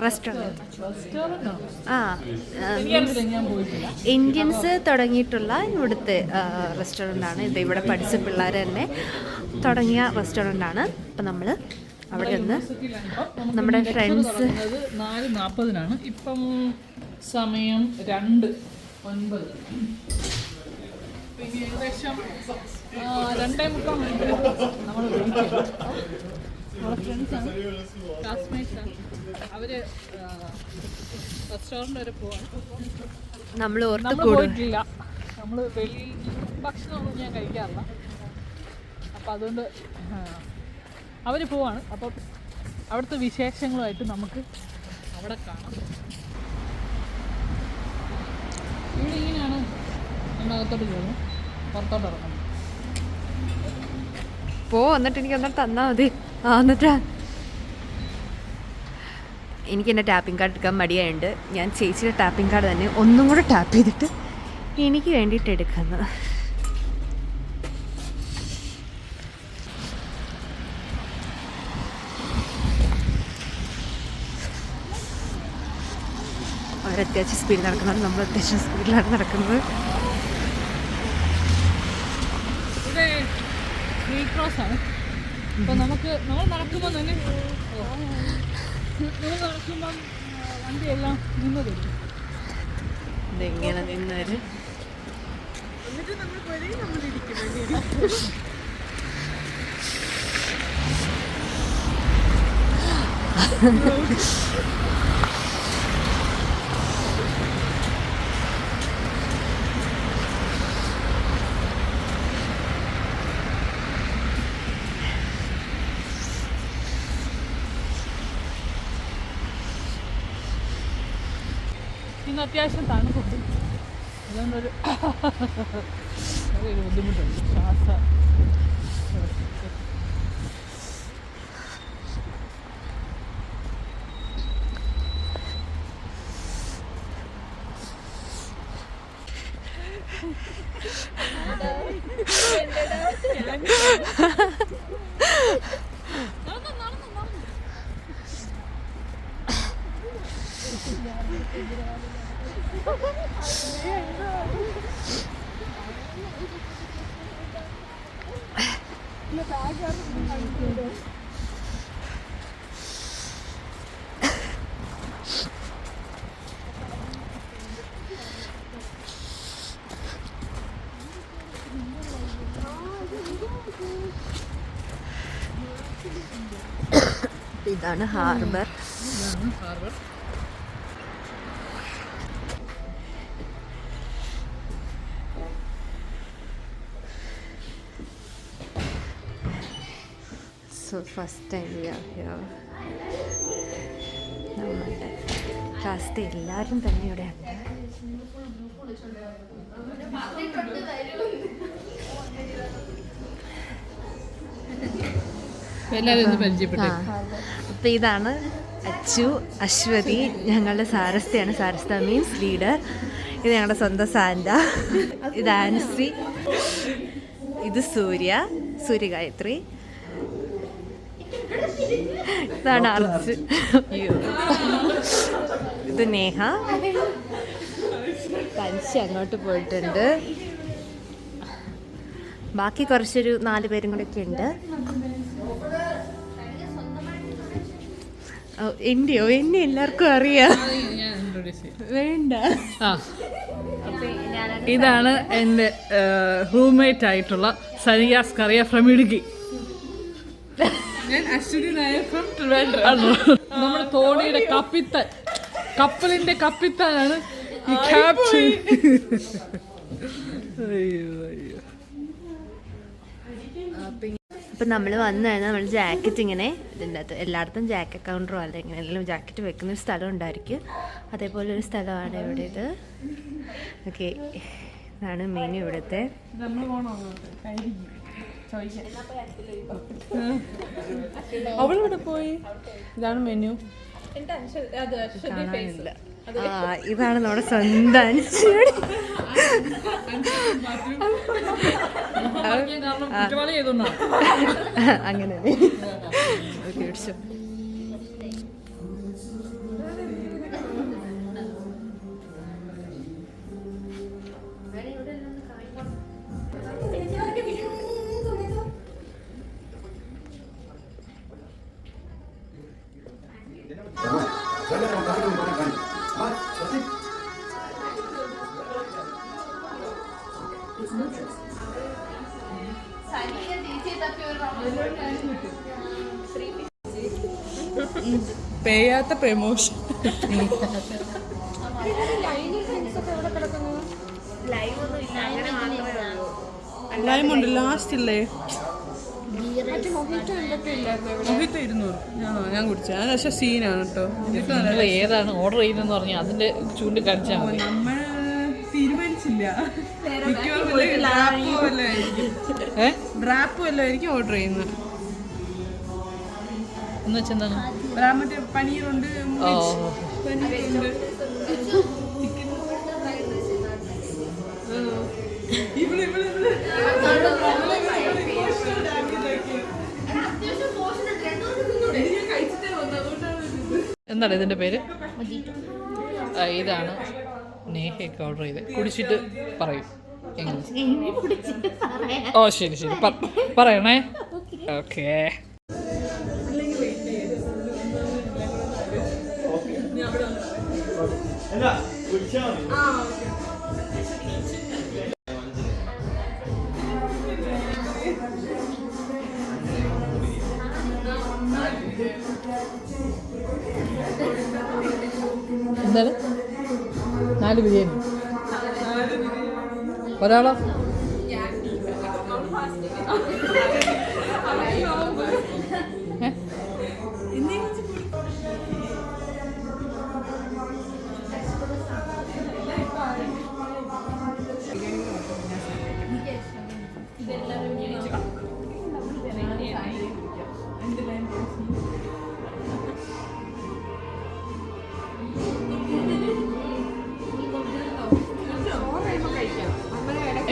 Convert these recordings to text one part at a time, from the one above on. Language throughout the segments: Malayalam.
റെസ്റ്റോറൻറ്റ് ഇന്ത്യൻസ് തുടങ്ങിയിട്ടുള്ള ഇവിടുത്തെ റെസ്റ്റോറൻ്റാണ് ഇത്. ഇവിടെ പഠിച്ച പിള്ളേർ തന്നെ തുടങ്ങിയ റെസ്റ്റോറൻ്റാണ്. അപ്പം നമ്മൾ അവിടെ നിന്ന് നമ്മുടെ ഫ്രണ്ട്സ് 4:40 ഇപ്പം സമയം 2:09. പിന്നെ ഏകദേശം 2:45 മണിക്കൂർ നമ്മൾ വെയിറ്റ് ചെയ്തു. നമ്മുടെ ഫ്രണ്ട്സാണ്, ക്ലാസ്മേറ്റ്സാണ്. അവർ റെസ്റ്റോറൻറ്റ് വരെ പോവാണ്. നമ്മൾ പോയിട്ടില്ല. നമ്മൾ വെളിയിൽ ഭക്ഷണമൊന്നും ഞാൻ കഴിക്കാറില്ല. അപ്പം അതുകൊണ്ട് അവർ പോവാണ്. അപ്പം അവിടുത്തെ വിശേഷങ്ങളുമായിട്ട് നമുക്ക് അവിടെ കാണാം. ഇവിടെ ഇങ്ങനെയാണ് അകത്തോട്ട് കയറുന്നത്, പുറത്തോട്ട് ഇറങ്ങുന്നത്. എന്നിട്ട് എനിക്ക് ഒന്നും തന്നാൽ മതി. എന്നിട്ടാ എനിക്ക് എൻ്റെ ടാപ്പിംഗ് കാർഡ് എടുക്കാൻ മടിയായുണ്ട്. ഞാൻ ചേച്ചിയുടെ ടാപ്പിംഗ് കാർഡ് തന്നെ ഒന്നും കൂടെ ടാപ്പ് ചെയ്തിട്ട് എനിക്ക് വേണ്ടിയിട്ട് എടുക്കുന്നത്. അവരത്യാവശ്യം സ്പീഡിൽ നടക്കുന്നത്, നമ്മൾ അത്യാവശ്യം സ്പീഡിലാണ് നടക്കുന്നത്. ഇവിടെ ഫ്രീ ക്രോസ് ആണ്. അപ്പോൾ നമ്മൾ നടക്കുമ്പോൾ തന്നെ വണ്ടിയെല്ലാം നിന്ന് തരും. ഇതെങ്ങനെ നിന്നൊരു എന്നിട്ട് നമ്മളിരിക്കും. ഇന്ന് അത്യാവശ്യം തണുപ്പുണ്ട്. അതുകൊണ്ടൊരു ബുദ്ധിമുട്ടുണ്ട്. ഇതാണ് harbour. So first time we are here. നമ്മുടെ ക്ലാസ്സിലെ എല്ലാവരും തന്നെ ഇവിടെ ഉണ്ട്. അപ്പം ഇതാണ് അച്ചു, അശ്വതി, ഞങ്ങളുടെ സാരസ്ഥയാണ്. സാരസ്ഥ മീൻസ് ലീഡർ. ഇത് ഞങ്ങളുടെ സ്വന്തം സാന്റ. ഇത് ആൻസി, ഇത് സൂര്യഗായത്രി, ഇതാണ് അർച്ച്, ഇത് നേഹ. പഞ്ചി അങ്ങോട്ട് പോയിട്ടുണ്ട്. ബാക്കി കുറച്ചൊരു 4 പേരും കൂടെ ഒക്കെ ഉണ്ട്. എന്നെയോ എന്നെ എല്ലാവർക്കും അറിയാം. വേണ്ട. ഇതാണ് എൻ്റെ റൂംമേറ്റ് ആയിട്ടുള്ള സനിയാസ് കറിയ ഫ്രം ഇടുക്കി. നമ്മുടെ തോണിയുടെ കപ്പലിന്റെ കപ്പിത്താനാണ് ഈ ക്യാപ്റ്റൻ. അപ്പം നമ്മൾ വന്നു കഴിഞ്ഞാൽ നമ്മൾ ജാക്കറ്റ് ഇങ്ങനെ ഇതിൻ്റെ അകത്ത് എല്ലായിടത്തും ജാക്കറ്റ് കൗണ്ടറോ അല്ല ഇങ്ങനെ എല്ലാം ജാക്കറ്റ് വെക്കുന്നൊരു സ്ഥലം ഉണ്ടായിരിക്കും. അതേപോലെ ഒരു സ്ഥലമാണ് ഇവിടെ ഇത്. ഓക്കെ, ഇതാണ് മെനു ഇവിടുത്തെ. അവളിവിടെ പോയി. ഇതാണ് മെനു. ഇതാണ് നമ്മുടെ സ്വന്തം കുറ്റവാളി ചെയ്തോണ്ടാ. അങ്ങനെ ഓക്കെ ഇടിച്ചു. പേയാത്ത പ്രമോഷൻ. ലൈമുണ്ട് ലാസ്റ്റ് ഇല്ലേ? മൊഹിറ്റോ 200 ഞാൻ കുടിച്ച. അത് പക്ഷെ സീനാണ് കേട്ടോ. ഏതാണ് ഓർഡർ ചെയ്യുന്നതെന്ന് പറഞ്ഞാൽ അതിന്റെ ചൂണ്ടിക്കാണിച്ചാൽ മതി. നമ്മൾ തീരുമാനിച്ചില്ല. റാപ്പ് വല്ലതായിരിക്കും ഓർഡർ ചെയ്യുന്നത്. എന്ന് വെച്ചെന്താണ്? മറ്റേ പനീറുണ്ട്, പനീറുണ്ട്, ചിക്കൻ. എന്താണ് ഇതിന്റെ പേര്? ഇതാണ് നേഹയൊക്കെ ഓർഡർ ചെയ്ത്. കുടിച്ചിട്ട് പറയും എങ്ങനെ. ഓ ശരി ശരി പറയണേ. ഓക്കേ. എന്താണ്? 4 ബിരിയാണി ഒരാളോ?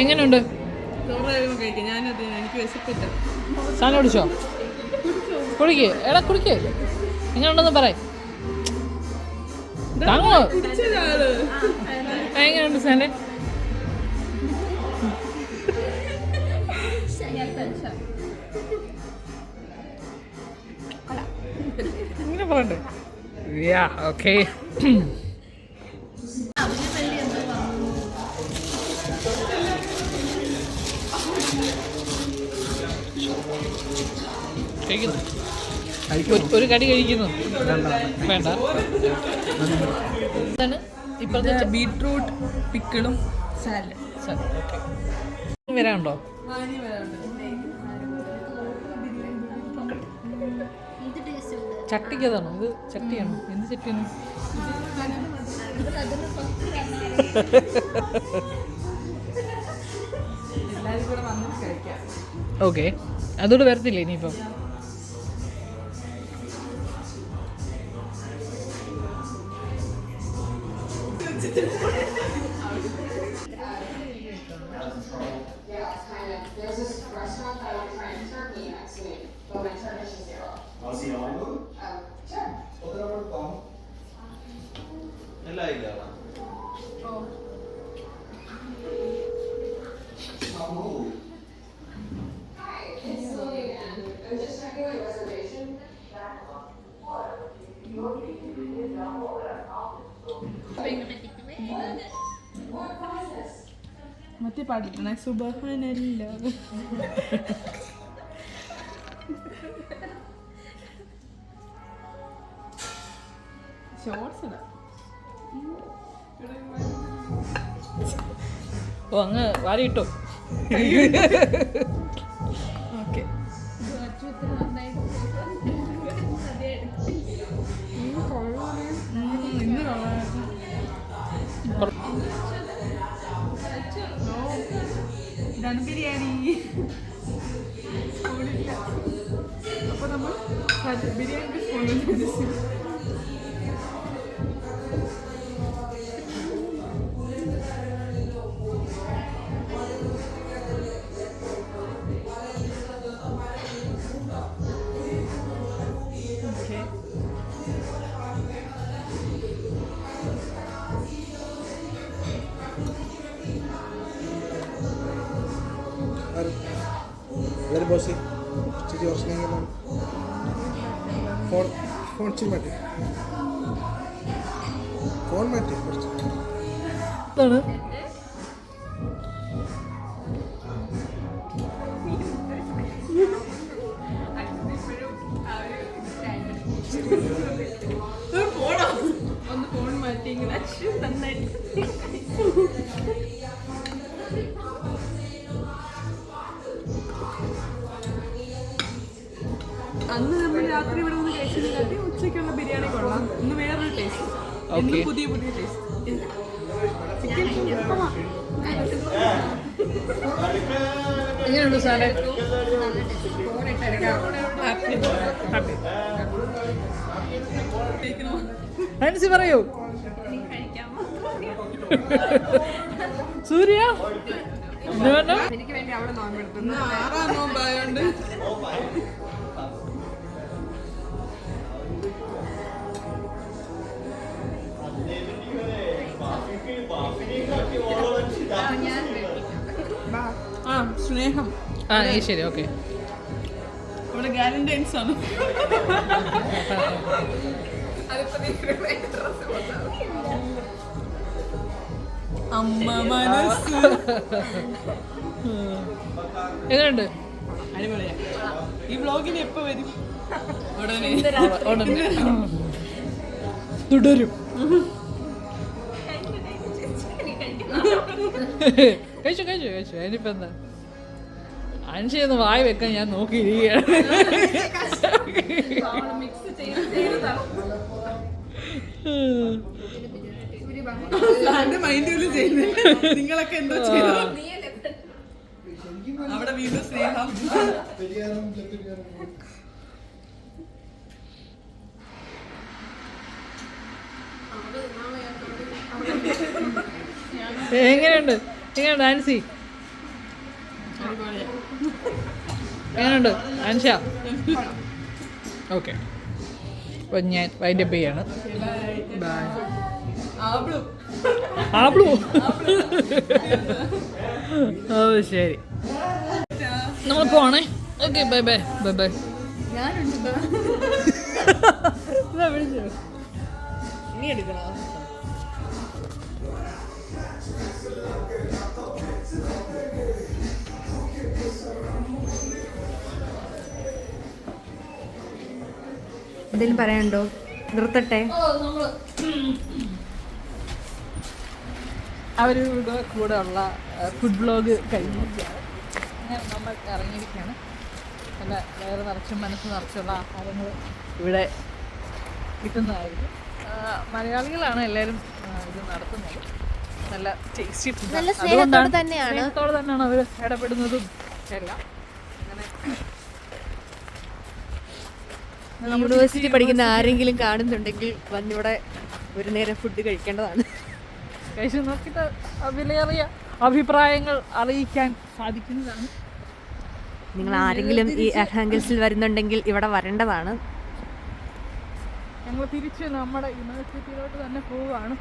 എങ്ങനെയുണ്ട്? ഞാനത് എനിക്ക് വിശപ്പില്ല. സാധനം കുടിച്ചോ? കുടിക്ക് എടാ കുടിക്ക്. എങ്ങനെയുണ്ടെന്ന് പറ. താങ്ങോ എങ്ങനെയുണ്ട് സാധനം? ഇങ്ങനെ പറയണ്ടേ? Yeah okay. ഒരു കടി കഴിക്കുന്നു വേണ്ട. എന്താണ് ഇപ്പോഴത്തെ? ബീട്രൂട്ട് പിക്കിളും സാലഡ്. ഓക്കെ വരാനുണ്ടോ? ചട്ടിക്കതാണോ ഇത്? ചട്ടിയാണോ? എന്ത് ചട്ടിയാണ്? ഓക്കെ അതോട് വരത്തില്ലേ ഇനിയിപ്പം? മറ്റേ പാടിട്ടണേ സുബഹാനല്ല. ഷോർട്സ് ഇടാം. ഓ അങ്ങ് വാരി ഇട്ടോ. ഓക്കെ ഇതാണ് ബിരിയാണി. അപ്പോൾ നമ്മൾ ബിരിയാണി സ്പൂൺ ചേച്ചി പ്രശ്നങ്ങളും ഫോൺ ചെയ്ത് മാറ്റി ഫോൺ മാറ്റി കുറച്ച് ഇതാണ് അന്ന് നമ്മൾ രാത്രി ഇവിടെ നിന്ന് കഴിച്ചതിനകത്ത് ഉച്ചയ്ക്കുള്ള ബിരിയാണി കൊള്ളാം. ഇന്ന് വേറൊരു ടേസ്റ്റ്, ഓക്കെ. പുതിയ പുതിയ ടേസ്റ്റ്. എങ്ങനെയുണ്ട് സാറേ? ആൻസി പറയൂ. സൂര്യ എനിക്ക് വേണ്ടി അവിടെ നോമ്പെടുത്തു. 6-ാം നോമ്പായോണ്ട് ആ സ്നേഹം ആ ശരി ഓക്കെ. ഇവിടെ വാലന്റൈൻസ് ആണ്. അമ്മ മനസ്സ് എങ്ങനെയുണ്ട്? അടിപൊളിയാ. ഈ വ്ലോഗിന് എപ്പോ വരും? ഉടനെ ഉടനെ തുടരും. കഴിച്ചു കഴിച്ചു കഴിച്ചു. അതിനിപ്പോ എന്താ, അൻഷിയൊന്ന് വായി വെക്കാൻ ഞാൻ നോക്കിയിരിക്കുകയാണ്. മൈൻഡ് ചെയ്യുന്നില്ല. നിങ്ങളൊക്കെ എന്തോ ചെയ്തോ? അവിടെ വീണ്ടും സ്നേഹം. എങ്ങനെയുണ്ട് എങ്ങനെയുണ്ട് ആൻസി? എങ്ങനെയുണ്ട് ആൻഷ? ഓക്കെ, അപ്പം ഞാൻ വൈൻഡപ്പ് ചെയ്യാണ്. ബൈ. ആബ്ലു. ഓ ശരി, നമ്മൾ പോണേ. Okay, bye bye bye bye. ഇനി എടുക്കണോ? എന്തെങ്കിലും പറയാനുണ്ടോ? നിർത്തട്ടെ. അവരുടെ കൂടെ ഉള്ള ഫുഡ് ബ്ലോഗ് കഴിഞ്ഞിരിക്കുകയാണ്. അങ്ങനെ നമ്മൾ ഇറങ്ങിയിരിക്കുകയാണ്. നല്ല വയറ് നിറച്ചും മനസ്സ് നിറച്ചുള്ള ആഹാരങ്ങൾ ഇവിടെ കിട്ടുന്നതായിരിക്കും. മലയാളികളാണ് എല്ലാവരും ഇത് നടത്തുന്നത്. നല്ല ടേസ്റ്റി ഫുഡ്. നല്ല സ്നേഹത്തോടെ തന്നെയാണ് അവർ ഇടപെടുന്നതും എല്ലാം. അങ്ങനെ യൂണിവേഴ്സിറ്റി പഠിക്കുന്ന ആരെങ്കിലും കാണുന്നുണ്ടെങ്കിൽ വന്നിവിടെ ഒരു നേരം ഫുഡ് കഴിക്കേണ്ടതാണ്. കഴിച്ച് നോക്കിയിട്ട് വിലയേറിയ അഭിപ്രായങ്ങൾ അറിയിക്കാൻ സാധിക്കുന്നതാണ്. നിങ്ങൾ ആരെങ്കിലും ഈ അർഹാങ്കൽസിൽ വരുന്നുണ്ടെങ്കിൽ ഇവിടെ വരേണ്ടതാണ്. ഞങ്ങൾ തിരിച്ച് നമ്മുടെ യൂണിവേഴ്സിറ്റിയിലോട്ട് തന്നെ പോവുകയാണ്.